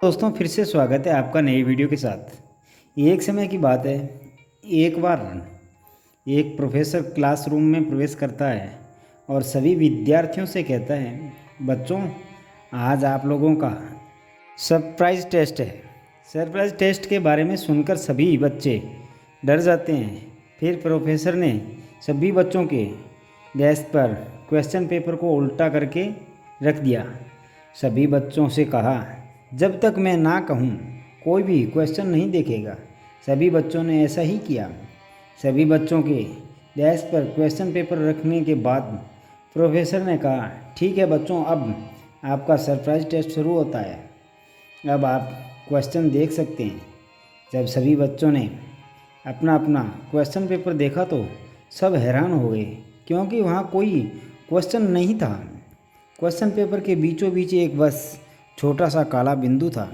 दोस्तों फिर से स्वागत है आपका नई वीडियो के साथ। एक समय की बात है, एक बार एक प्रोफेसर क्लासरूम में प्रवेश करता है और सभी विद्यार्थियों से कहता है, बच्चों आज आप लोगों का सरप्राइज़ टेस्ट है। सरप्राइज़ टेस्ट के बारे में सुनकर सभी बच्चे डर जाते हैं। फिर प्रोफेसर ने सभी बच्चों के डेस्क पर क्वेश्चन पेपर को उल्टा करके रख दिया। सभी बच्चों से कहा, जब तक मैं ना कहूँ कोई भी क्वेश्चन नहीं देखेगा। सभी बच्चों ने ऐसा ही किया। सभी बच्चों के डेस्क पर क्वेश्चन पेपर रखने के बाद प्रोफेसर ने कहा, ठीक है बच्चों, अब आपका सरप्राइज टेस्ट शुरू होता है। अब आप क्वेश्चन देख सकते हैं। जब सभी बच्चों ने अपना अपना क्वेश्चन पेपर देखा तो सब हैरान हो गए, क्योंकि वहाँ कोई क्वेश्चन नहीं था। क्वेश्चन पेपर के बीचों बीच एक बस छोटा सा काला बिंदु था।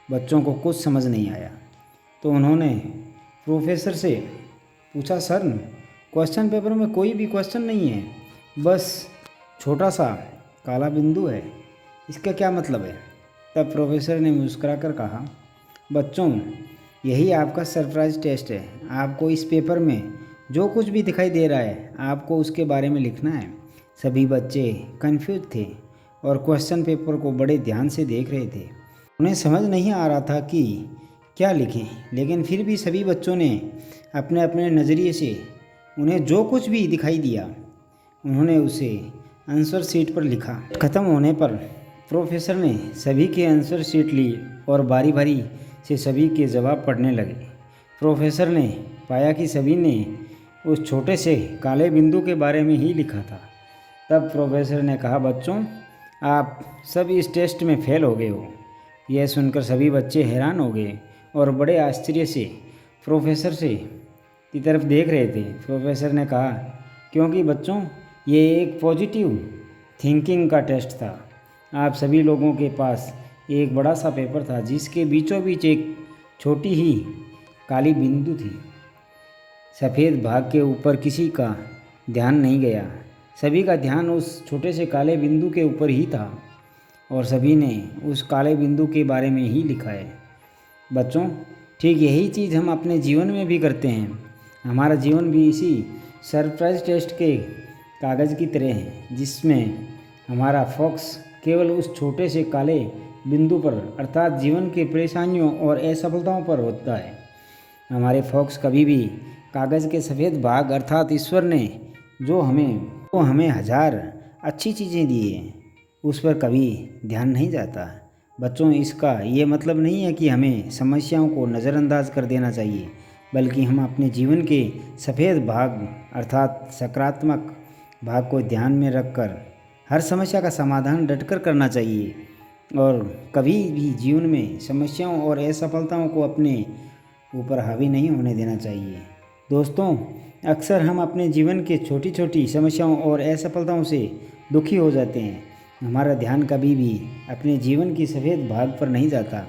बच्चों को कुछ समझ नहीं आया तो उन्होंने प्रोफेसर से पूछा, सर क्वेश्चन पेपर में कोई भी क्वेश्चन नहीं है, बस छोटा सा काला बिंदु है, इसका क्या मतलब है? तब प्रोफेसर ने मुस्कुराकर कहा, बच्चों यही आपका सरप्राइज टेस्ट है। आपको इस पेपर में जो कुछ भी दिखाई दे रहा है आपको उसके बारे में लिखना है। सभी बच्चे कंफ्यूज थे और क्वेश्चन पेपर को बड़े ध्यान से देख रहे थे। उन्हें समझ नहीं आ रहा था कि क्या लिखें, लेकिन फिर भी सभी बच्चों ने अपने अपने नज़रिए से उन्हें जो कुछ भी दिखाई दिया उन्होंने उसे आंसर शीट पर लिखा। ख़त्म होने पर प्रोफेसर ने सभी के आंसर शीट ली और बारी बारी से सभी के जवाब पढ़ने लगे। प्रोफेसर ने पाया कि सभी ने उस छोटे से काले बिंदु के बारे में ही लिखा था। तब प्रोफेसर ने कहा, बच्चों आप सब इस टेस्ट में फेल हो गए हो। यह सुनकर सभी बच्चे हैरान हो गए और बड़े आश्चर्य से प्रोफेसर से की तरफ देख रहे थे। प्रोफेसर ने कहा, क्योंकि बच्चों ये एक पॉजिटिव थिंकिंग का टेस्ट था। आप सभी लोगों के पास एक बड़ा सा पेपर था जिसके बीचों बीच एक छोटी ही काली बिंदु थी। सफ़ेद भाग के ऊपर किसी का ध्यान नहीं गया। सभी का ध्यान उस छोटे से काले बिंदु के ऊपर ही था और सभी ने उस काले बिंदु के बारे में ही लिखा है। बच्चों ठीक यही चीज़ हम अपने जीवन में भी करते हैं। हमारा जीवन भी इसी सरप्राइज टेस्ट के कागज़ की तरह है, जिसमें हमारा फोकस केवल उस छोटे से काले बिंदु पर अर्थात जीवन के परेशानियों और असफलताओं पर होता है। हमारे फोकस कभी भी कागज़ के सफ़ेद भाग अर्थात ईश्वर ने जो हमें हज़ार अच्छी चीज़ें दी हैं उस पर कभी ध्यान नहीं जाता। बच्चों इसका ये मतलब नहीं है कि हमें समस्याओं को नज़रअंदाज कर देना चाहिए, बल्कि हम अपने जीवन के सफ़ेद भाग अर्थात सकारात्मक भाग को ध्यान में रखकर हर समस्या का समाधान डटकर करना चाहिए और कभी भी जीवन में समस्याओं और असफलताओं को अपने ऊपर हावी नहीं होने देना चाहिए। दोस्तों अक्सर हम अपने जीवन के छोटी छोटी समस्याओं और असफलताओं से दुखी हो जाते हैं। हमारा ध्यान कभी भी अपने जीवन की सफ़ेद भाग पर नहीं जाता।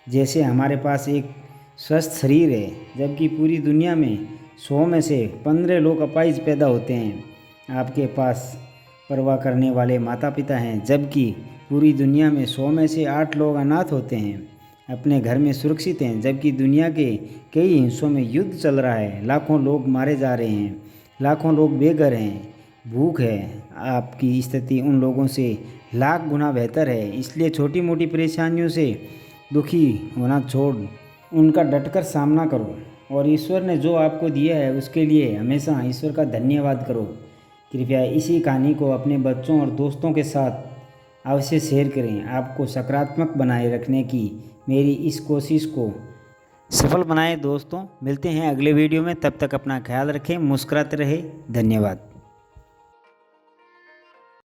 जैसे हमारे पास एक स्वस्थ शरीर है, जबकि पूरी दुनिया में 100 में से 15 लोग अपाहिज पैदा होते हैं। आपके पास परवाह करने वाले माता पिता हैं, जबकि पूरी दुनिया में 100 में से 8 लोग अनाथ होते हैं। अपने घर में सुरक्षित हैं, जबकि दुनिया के कई हिस्सों में युद्ध चल रहा है। लाखों लोग मारे जा रहे हैं, लाखों लोग बेघर हैं, भूख है। आपकी स्थिति उन लोगों से लाख गुना बेहतर है। इसलिए छोटी मोटी परेशानियों से दुखी होना छोड़ उनका डटकर सामना करो और ईश्वर ने जो आपको दिया है उसके लिए हमेशा ईश्वर का धन्यवाद करो। कृपया इसी कहानी को अपने बच्चों और दोस्तों के साथ अवश्य शेयर करें। आपको सकारात्मक बनाए रखने की मेरी इस कोशिश को सफल बनाएं। दोस्तों मिलते हैं अगले वीडियो में, तब तक अपना ख्याल रखें, मुस्कुराते रहे। धन्यवाद।